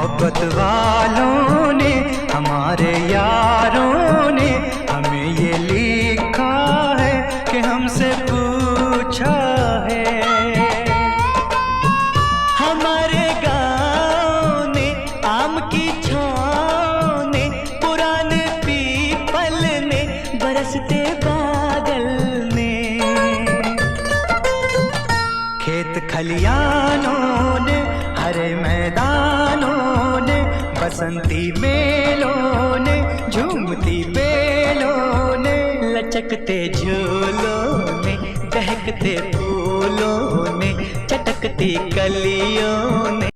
मोहब्बत वालों ने, हमारे यारों ने हमें ये लिखा है कि हमसे पूछा है। हमारे गाँव ने, आम की छाँव ने, पुराने पीपल ने, बरसते बादल ने, खेत खलियानों ने, हरे मैदानों ने, बसंती मेलों ने, झूमती बेलों ने, लचकते झूलों ने, दहकते फूलों ने, चटकती कलियों ने